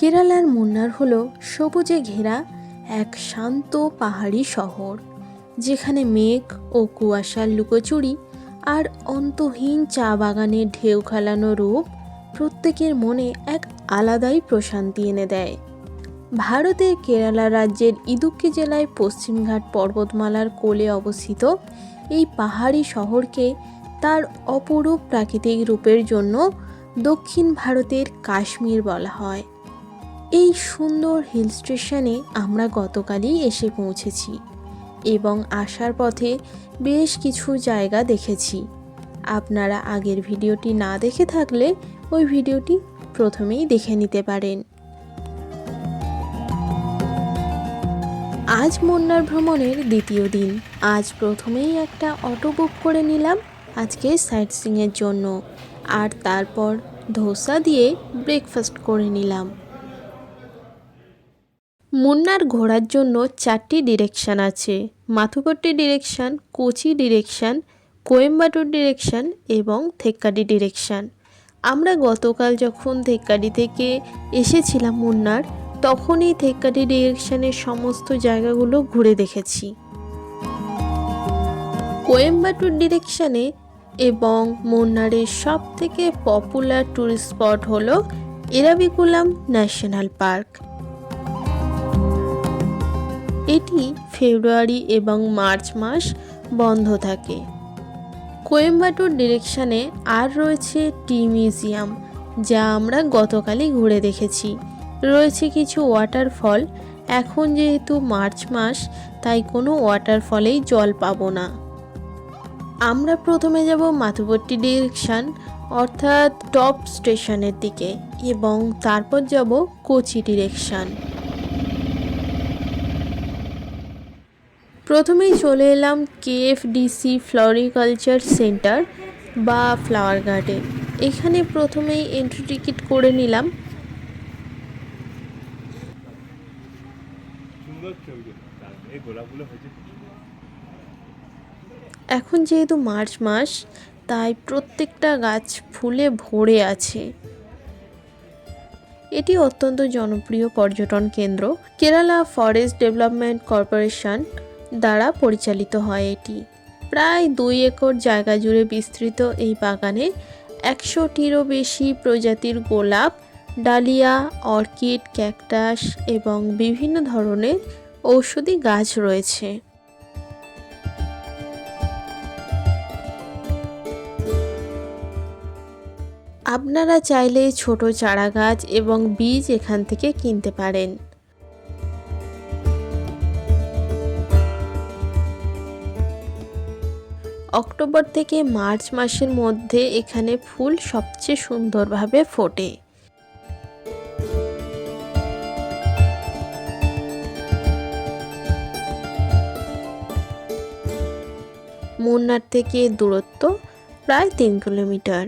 কেরালার মুন্নার হলো সবুজে ঘেরা এক শান্ত পাহাড়ি শহর, যেখানে মেঘ ও কুয়াশার লুকোচুরি আর অন্তহীন চা বাগানের ঢেউ খেলানো রূপ প্রত্যেকের মনে এক আলাদাই প্রশান্তি এনে দেয়। ভারতের কেরালা রাজ্যের ইদুক্কি জেলায় পশ্চিমঘাট পর্বতমালার কোলে অবস্থিত এই পাহাড়ি শহরকে তার অপরূপ প্রাকৃতিক রূপের জন্য দক্ষিণ ভারতের কাশ্মীর বলা হয়। এই সুন্দর হিল স্টেশনে আমরা গতকালই এসে পৌঁছেছি এবং আসার পথে বেশ কিছু জায়গা দেখেছি। আপনারা আগের ভিডিওটি না দেখে থাকলে ওই ভিডিওটি প্রথমেই দেখে নিতে পারেন। আজ মুন্নার ভ্রমণের দ্বিতীয় দিন। আজ প্রথমেই একটা অটো বুক করে নিলাম আজকে সাইট সিইংয়ের জন্য, আর তারপর ধোসা দিয়ে ব্রেকফাস্ট করে নিলাম। মুন্নার ঘোরার জন্য 4টি ডিরেকশান আছে: Mathupatti direction, Kochi direction, Coimbatore direction এবং থেক্কাডি ডিরেকশান। আমরা গতকাল যখন থেক্কাডি থেকে এসেছিলাম মুন্নার, তখনই থেক্কাডি ডিরেকশানের সমস্ত জায়গাগুলো ঘুরে দেখেছি। কোয়েম্বাটুর ডিরেকশানে এবং মুন্নারের সব থেকে পপুলার ট্যুরিস্ট স্পট হলো এরাভিকুলাম ন্যাশনাল পার্ক। এটি ফেব্রুয়ারি এবং মার্চ মাস বন্ধ থাকে। কোয়েম্বাটুর ডিরেকশানে আর রয়েছে টি মিউজিয়াম, যা আমরা গতকালই ঘুরে দেখেছি। রয়েছে কিছু ওয়াটারফল। এখন যেহেতু মার্চ মাস, তাই কোনো ওয়াটারফলেই জল পাবো না। আমরা প্রথমে যাব মাথুপট্টি ডিরেকশান অর্থাৎ টপ স্টেশনের দিকে, এবং তারপর যাব কোচি ডিরেকশান। প্রথমেই চলে এলাম কেএফডিসি ফ্লোরিকালচার সেন্টার বা ফ্লাওয়ার গার্ডেন। এখানে প্রথমেই এন্ট্রি টিকিট করে নিলাম। এখন যেহেতু মার্চ মাস, তাই প্রত্যেকটা গাছ ফুলে ভরে আছে। এটি অত্যন্ত জনপ্রিয় পর্যটন কেন্দ্র। কেরালা ফরেস্ট ডেভেলপমেন্ট কর্পোরেশন দ্বারা পরিচালিত হয় এটি। প্রায় 2 একর জায়গা জুড়ে বিস্তৃত এই বাগানে 100টিরও বেশি প্রজাতির গোলাপ, ডালিয়া, অর্কিড, ক্যাকটাস এবং বিভিন্ন ধরনের ঔষধি গাছ রয়েছে। আপনারা চাইলে ছোট চারা গাছ এবং বীজ এখান থেকে কিনতে পারেন। অক্টোবর থেকে মার্চ মাসের মধ্যে এখানে ফুল সবচেয়ে সুন্দরভাবে ফোটে। মুন্নার থেকে দূরত্ব প্রায় 3 কিলোমিটার।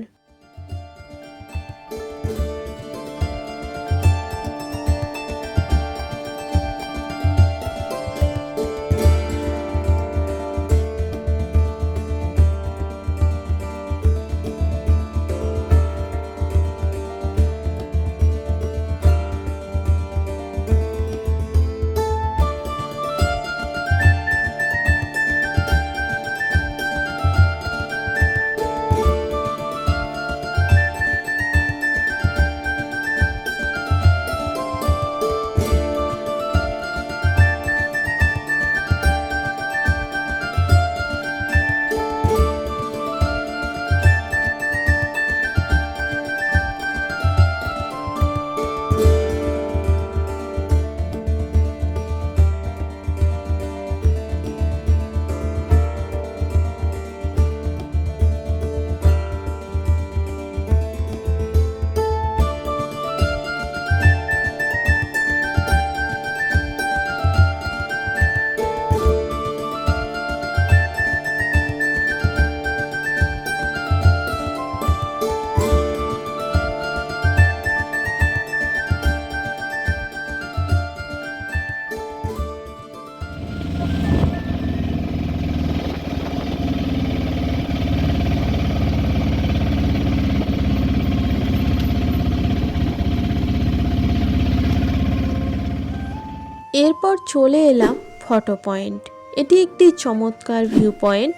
এরপর চলে এলাম ফটো পয়েন্ট। এটি একটি চমৎকার ভিউ পয়েন্ট,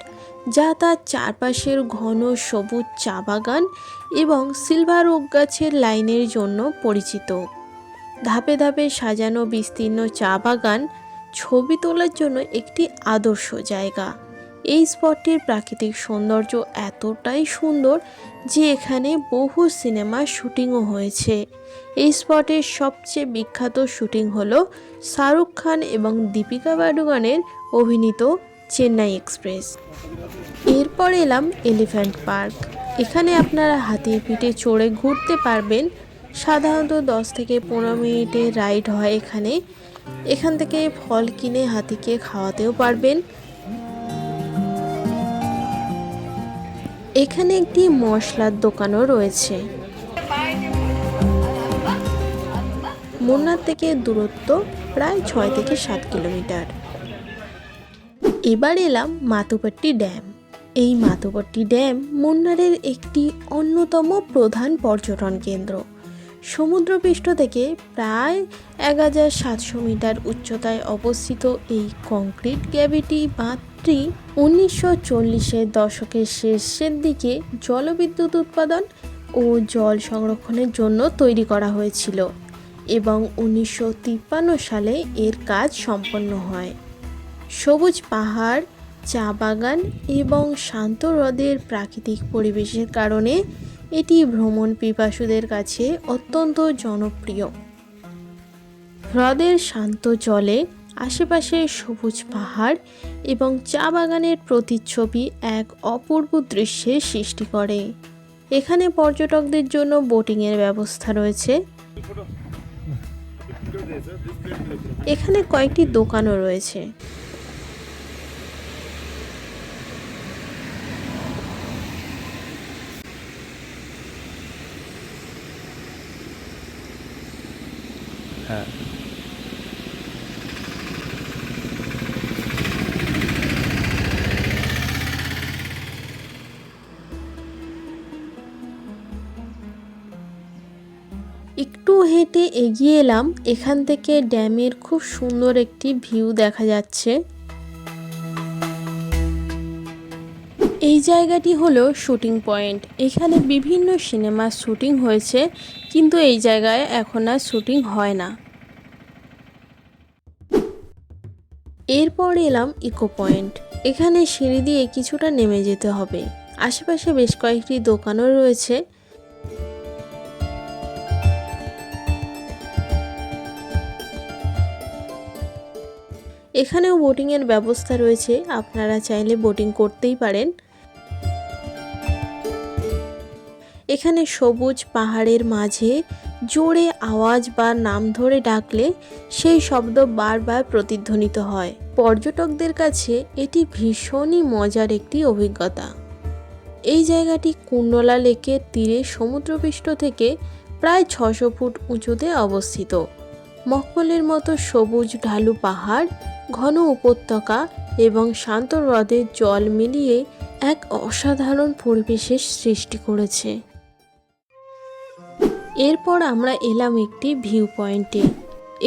যা তার চারপাশের ঘন সবুজ চা বাগান এবং সিলভার ওক গাছের লাইনের জন্য পরিচিত। ধাপে ধাপে সাজানো বিস্তীর্ণ চা বাগান ছবি তোলার জন্য একটি আদর্শ জায়গা। এই স্পটটির প্রাকৃতিক সৌন্দর্য এতটাই সুন্দর যে এখানে বহু সিনেমার শুটিংও হয়েছে। এই স্পটের সবচেয়ে বিখ্যাত শুটিং হলো শাহরুখ খান এবং দীপিকা পাডুকোনের অভিনীত চেন্নাই এক্সপ্রেস। এরপর এলাম এলিফ্যান্ট পার্ক। এখানে আপনারা হাতির পিঠে চড়ে ঘুরতে পারবেন। সাধারণত 10 থেকে 15 মিনিটের রাইড হয় এখান থেকে ফল কিনে হাতিকে খাওয়াতেও পারবেন। এখানে একটি মশলার দোকানও রয়েছে। মুন্নার থেকে দূরত্ব প্রায় 6 থেকে 7 কিলোমিটার। এবার এলাম মাতুপাট্টি ড্যাম। এই মাতুপাট্টি ড্যাম মুন্নারের একটি অন্যতম প্রধান পর্যটন কেন্দ্র। সমুদ্রপৃষ্ঠ থেকে প্রায় 1700 মিটার উচ্চতায় অবস্থিত এই কংক্রিট ক্যাভিটি বাঁধটি 1940-এর দশকের শেষের দিকে জলবিদ্যুৎ উৎপাদন ও জল সংরক্ষণের জন্য তৈরি করা হয়েছিল এবং 1953 সালে এর কাজ সম্পন্ন হয়। সবুজ পাহাড়, চা বাগান এবং শান্ত হ্রদের প্রাকৃতিক পরিবেশের কারণে এটি ভ্রমণ পিপাসুদের কাছে অত্যন্ত জনপ্রিয়। হ্রদের শান্ত জলে আশেপাশে সবুজ পাহাড় এবং চা বাগানের প্রতিচ্ছবি এক অপূর্ব দৃশ্যের সৃষ্টি করে। এখানে পর্যটকদের জন্য বোটিংয়ের ব্যবস্থা রয়েছে। এখানে কয়েকটি দোকানও রয়েছে। হ্যাঁ, একটু হেঁটে এগিয়ে এলাম। এখান থেকে ড্যামের খুব সুন্দর একটি ভিউ দেখা যাচ্ছে। এই জায়গাটি হলো শুটিং পয়েন্ট। এখানে বিভিন্ন সিনেমার শুটিং হয়েছে, কিন্তু এই জায়গায় এখন আর শুটিং হয় না। এরপর এলাম ইকো পয়েন্ট। এখানে সিঁড়ি দিয়ে কিছুটা নেমে যেতে হবে। আশেপাশে বেশ কয়েকটি দোকানও রয়েছে। এখানেও বোটিংয়ের ব্যবস্থা রয়েছে, আপনারা চাইলে বোটিং করতেই পারেন। এখানে সবুজ পাহাড়ের মাঝে জোরে আওয়াজ বা নাম ধরে ডাকলে সেই শব্দ বারবার প্রতিধ্বনিত হয়। পর্যটকদের কাছে এটি ভীষণই মজার একটি অভিজ্ঞতা। এই জায়গাটি কুণ্ডলা লেকের তীরে সমুদ্রপৃষ্ঠ থেকে প্রায় 600 ফুট উঁচুতে অবস্থিত। মখমলের মতো সবুজ ঢালু পাহাড়, ঘন উপত্যকা এবং শান্ত হ্রদের জল মিলিয়ে এক অসাধারণ পরিবেশের সৃষ্টি করেছে। এরপর আমরা এলাম একটি ভিউ পয়েন্টে।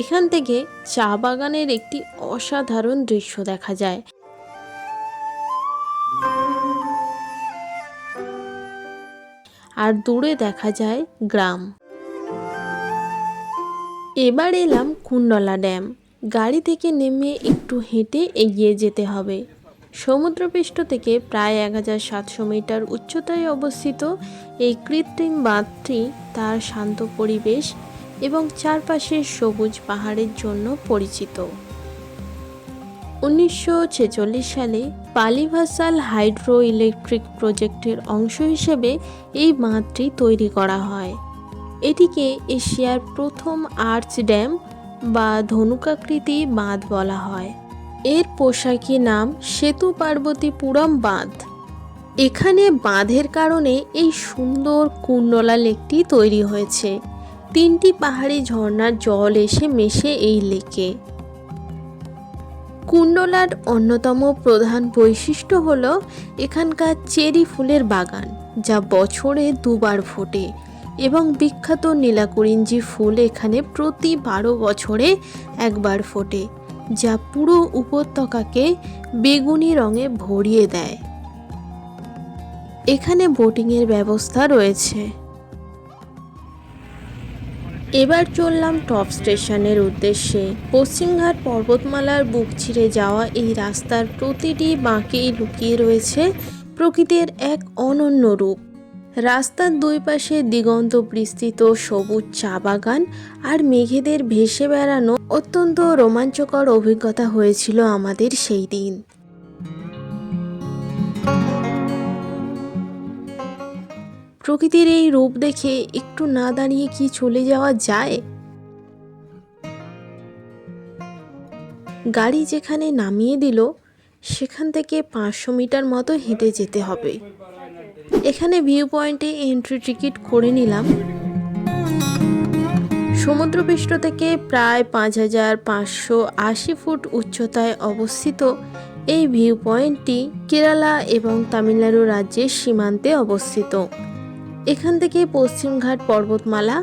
এখান থেকে চা বাগানের একটি অসাধারণ দৃশ্য দেখা যায়। আর দূরে দেখা যায় গ্রাম। এবার এলাম কুণ্ডলা ড্যাম। গাড়ি থেকে নেমে একটু হেঁটে এগিয়ে যেতে হবে। সমুদ্রপৃষ্ঠ থেকে প্রায় 1700 মিটার উচ্চতায় অবস্থিত এই কৃত্রিম বাঁধটি তার শান্ত পরিবেশ এবং চারপাশের সবুজ পাহাড়ের জন্য পরিচিত। 1946 সালে পালিভাসাল হাইড্রো ইলেকট্রিক প্রজেক্টের অংশ হিসেবে এই বাঁধটি তৈরি করা হয়। এটিকে এশিয়ার প্রথম আর্চ ড্যাম বা ধনুকাকৃতি বাঁধ বলা হয়। এর পোশাকি নাম সেতু পার্বতীপুরম বাঁধ। এখানে বাঁধের কারণে এই সুন্দর কুণ্ডলা লেকটি তৈরি হয়েছে। 3টি পাহাড়ি ঝর্ণার জল এসে মেশে এই লেকে। কুণ্ডলার অন্যতম প্রধান বৈশিষ্ট্য হলো এখানকার চেরি ফুলের বাগান, যা বছরে 2বার ফোটে এবং বিখ্যাত নীলাকুরিঞ্জি ফুল এখানে প্রতি 12 বছরে একবার ফোটে, যা পুরো উপত্যকাকে বেগুনি রঙে ভরিয়ে দেয়। এখানে বোটিংয়ের ব্যবস্থা রয়েছে। এবার চললাম টপ স্টেশনের উদ্দেশ্যে। পশ্চিমঘাট পর্বতমালার বুক চিরে যাওয়া এই রাস্তার প্রতিটি বাঁকেই লুকিয়ে রয়েছে প্রকৃতির এক অনন্য রূপ। রাস্তার দুই পাশে দিগন্ত বিস্তৃত সবুজ চা বাগান আর মেঘেদের ভেসে বেড়ানো অত্যন্ত রোমাঞ্চকর অভিজ্ঞতা হয়েছিল আমাদের সেই দিন। প্রকৃতির এই রূপ দেখে একটু না দাঁড়িয়ে কি চলে যাওয়া যায়? গাড়ি যেখানে নামিয়ে দিল সেখান থেকে 500 মিটার মতো হেঁটে যেতে হবে। এখানে ভিউ পয়েন্টে এন্ট্রি টিকিট করে নিলাম। সমুদ্রপৃষ্ঠ থেকে প্রায় 5580 ফুট উচ্চতায় অবস্থিত এই ভিউ পয়েন্টটি কেরালা এবং তামিলনাড়ু রাজ্যের সীমান্তে অবস্থিত। এখান থেকে পশ্চিমঘাট পর্বতমালা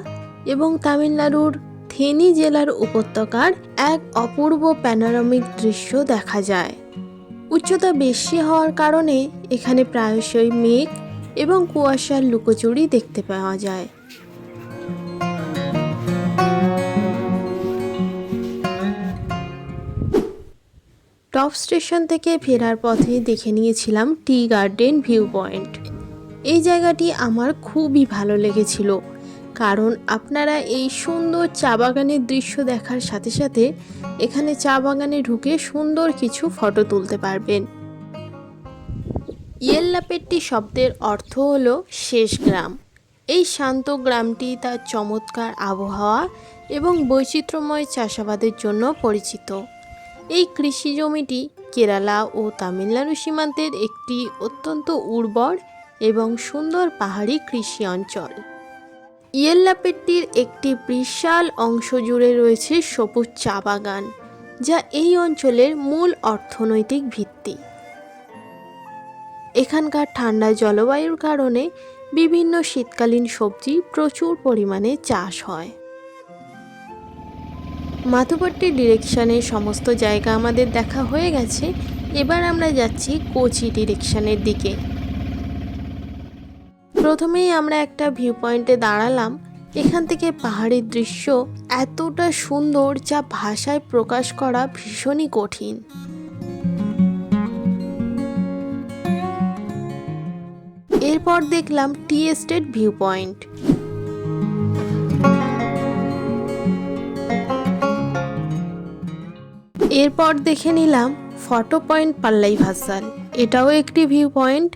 এবং তামিলনাড়ুর থেনি জেলার উপত্যকার এক অপূর্ব প্যানোরামিক দৃশ্য দেখা যায়। উচ্চতা বেশি হওয়ার কারণে এখানে প্রায়শই মেঘ এবং কুয়াশার লুকোচুরি দেখতে পাওয়া যায়। টপ স্টেশন থেকে ফেরার পথে দেখে নিয়েছিলাম টি গার্ডেন ভিউ পয়েন্ট। এই জায়গাটি আমার খুবই ভালো লেগেছিল, কারণ আপনারা এই সুন্দর চা বাগানের দৃশ্য দেখার সাথে সাথে এখানে চা বাগানে ঢুকে সুন্দর কিছু ফটো তুলতে পারবেন। ইয়েল্লাপেট্টি শব্দের অর্থ হলো শেষ গ্রাম। এই শান্ত গ্রামটি তার চমৎকার আবহাওয়া এবং বৈচিত্র্যময় চাষাবাদের জন্য পরিচিত। এই কৃষি জমিটি কেরালা ও তামিলনাড়ু সীমান্তের একটি অত্যন্ত উর্বর এবং সুন্দর পাহাড়ি কৃষি অঞ্চল। ইয়েল্লাপেট্টির একটি বিশাল অংশ জুড়ে রয়েছে সবুজ চা বাগান, যা এই অঞ্চলের মূল অর্থনৈতিক ভিত্তি। এখানকার ঠান্ডা জলবায়ুর কারণে বিভিন্ন শীতকালীন সবজি প্রচুর পরিমাণে চাষ হয়। মাধুপট্টি ডিরেকশনের সমস্ত জায়গা আমাদের দেখা হয়ে গেছে। এবার আমরা যাচ্ছি কোচি ডিরেকশনের দিকে। প্রথমেই আমরা একটা ভিউ পয়েন্টে দাঁড়ালাম। এখান থেকে পাহাড়ের দৃশ্য এতটা সুন্দর যা ভাষায় প্রকাশ করা ভীষণই কঠিন। এরপর দেখলাম টি এস্টেট ভিউ পয়েন্ট। এরপর দেখে নিলাম ফটো পয়েন্ট পাল্লাই ভাসাল। এটাও একটি ভিউ পয়েন্ট।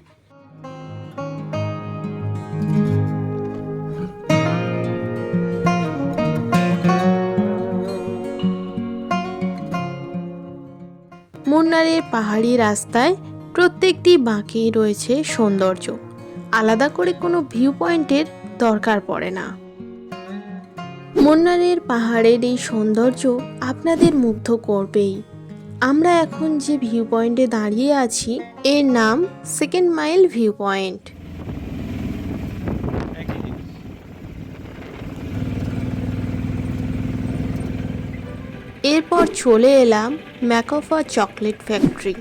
মুন্নারের পাহাড়ি রাস্তায় প্রত্যেকটি বাঁকেই রয়েছে সৌন্দর্য। আলাদা করে কোনো ভিউ পয়েন্টের দরকার পড়ে না। মুন্নারের পাহাড়ের এই সৌন্দর্য আপনাদের মুগ্ধ করবেই। আমরা এখন যে ভিউ পয়েন্টে দাঁড়িয়ে আছি এর নাম সেকেন্ড মাইল ভিউ পয়েন্ট। এরপর চলে এলাম ম্যাকফা চকলেট ফ্যাক্টরি।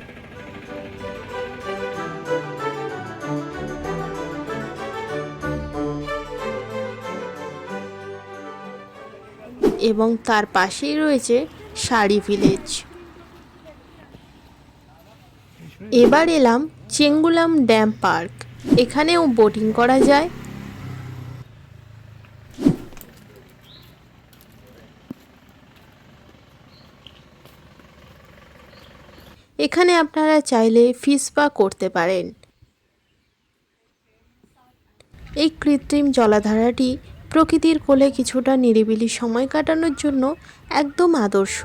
এবং তার পাশেই রয়েছে শাড়ি ভিলেজ। এবার এলাম চেঙ্গুলাম ড্যাম পার্ক। এখানেও বোটিং করা যায়। এখানে আপনারা চাইলে ফিশ স্পা করতে পারেন। এই কৃত্রিম জলাধারটি প্রকৃতির কোলে কিছুটা নিরিবিলি সময় কাটানোর জন্য একদম আদর্শ।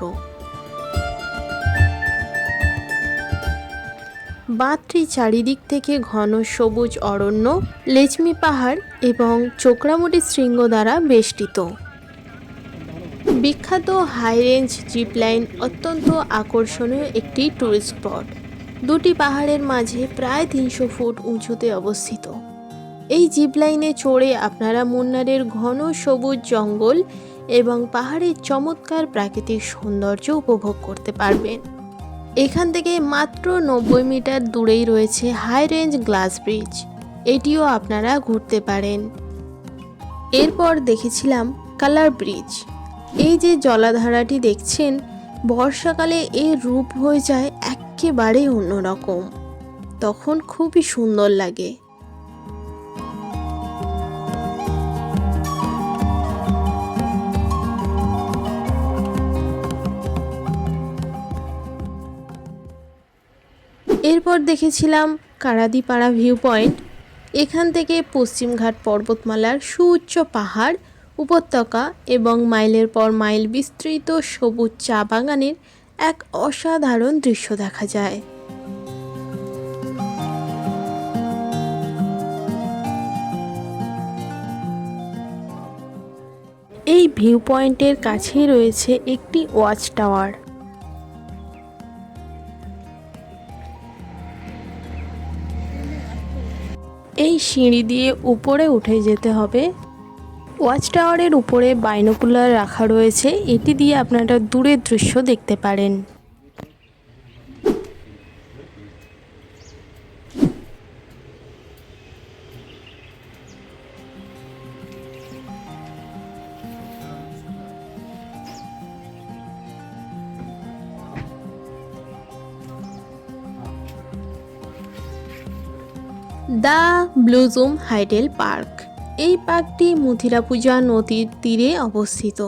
বাঁধটি চারিদিক থেকে ঘন সবুজ অরণ্য, লেচমি পাহাড় এবং চোকরামুটি শৃঙ্গ দ্বারা বেষ্টিত। বিখ্যাত হাই রেঞ্জ জিপ লাইন অত্যন্ত আকর্ষণীয় একটি ট্যুরিস্ট স্পট। দুটি পাহাড়ের মাঝে প্রায় 300 ফুট উঁচুতে অবস্থিত। এই জিপলাইনে চড়ে আপনারা মুন্নারের ঘন সবুজ জঙ্গল এবং পাহাড়ের চমৎকার প্রাকৃতিক সৌন্দর্য উপভোগ করতে পারবেন। এখান থেকে মাত্র 90 মিটার দূরেই রয়েছে হাই রেঞ্জ গ্লাস ব্রিজ, এটিও আপনারা ঘুরতে পারেন। এরপর দেখেছিলাম কালার ব্রিজ। এই যে জলাধারাটি দেখছেন, বর্ষাকালে এর রূপ হয়ে যায় একেবারে অন্যরকম, তখন খুবই সুন্দর লাগে। এরপর দেখেছিলাম কারাদিপাড়া ভিউ পয়েন্ট। এখান থেকে পশ্চিমঘাট পর্বতমালার সুউচ্চ পাহাড়, উপত্যকা এবং মাইলের পর মাইল বিস্তৃত সবুজ চা বাগানের এক অসাধারণ দৃশ্য দেখা যায়। এই ভিউ পয়েন্টের কাছেই রয়েছে একটি ওয়াচ টাওয়ার। এই সিঁড়ি দিয়ে উপরে উঠে যেতে হবে। ওয়াচ টাওয়ারের উপরে বাইনোকুলার রাখা রয়েছে, এটি দিয়ে আপনারা দূরের দৃশ্য দেখতে পারেন। The Blossom hydel park. এই পার্কটি মথিরাপুজা নদীর তীরে অবস্থিত।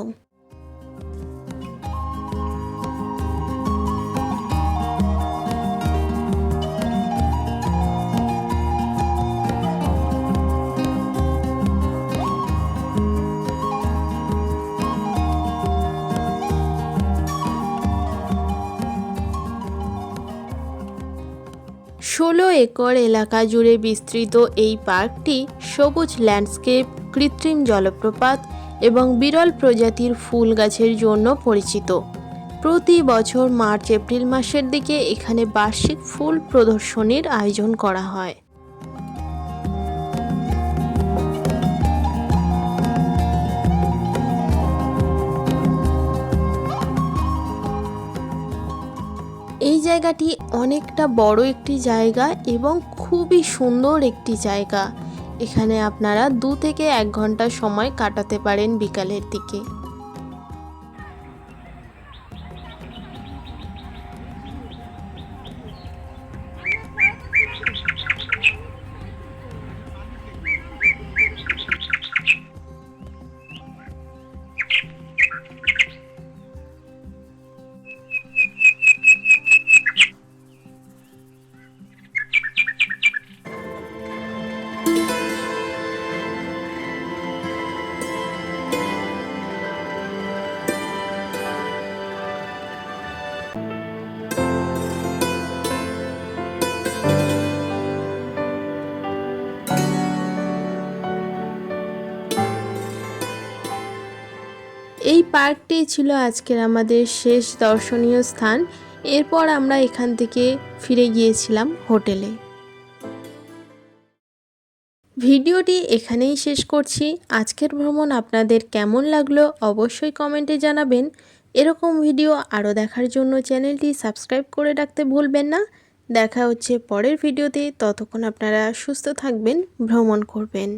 ষোলো একর এলাকা জুড়ে বিস্তৃত এই পার্কটি সবুজ ল্যান্ডস্কেপ, কৃত্রিম জলপ্রপাত এবং বিরল প্রজাতির ফুল গাছের জন্য পরিচিত। প্রতি বছর মার্চ এপ্রিল মাসের দিকে এখানে বার্ষিক ফুল প্রদর্শনীর আয়োজন করা হয়। এই জায়গাটি অনেকটা বড় একটি জায়গা এবং খুবই সুন্দর একটি জায়গা। এখানে আপনারা 2 থেকে 1 ঘন্টা সময় কাটাতে পারেন বিকালের দিকে। এই পার্কটি ছিল আজকের আমাদের শেষ দর্শনীয় স্থান। এরপর আমরা এখান থেকে ফিরে গিয়েছিলাম হোটেলে। ভিডিওটি এখানেই শেষ করছি। আজকের ভ্রমণ আপনাদের কেমন লাগলো অবশ্যই কমেন্টে জানাবেন। এরকম ভিডিও আরও দেখার জন্য চ্যানেলটি সাবস্ক্রাইব করে রাখতে ভুলবেন না। দেখা হচ্ছে পরের ভিডিওতে, ততক্ষণ আপনারা সুস্থ থাকবেন, ভ্রমণ করবেন।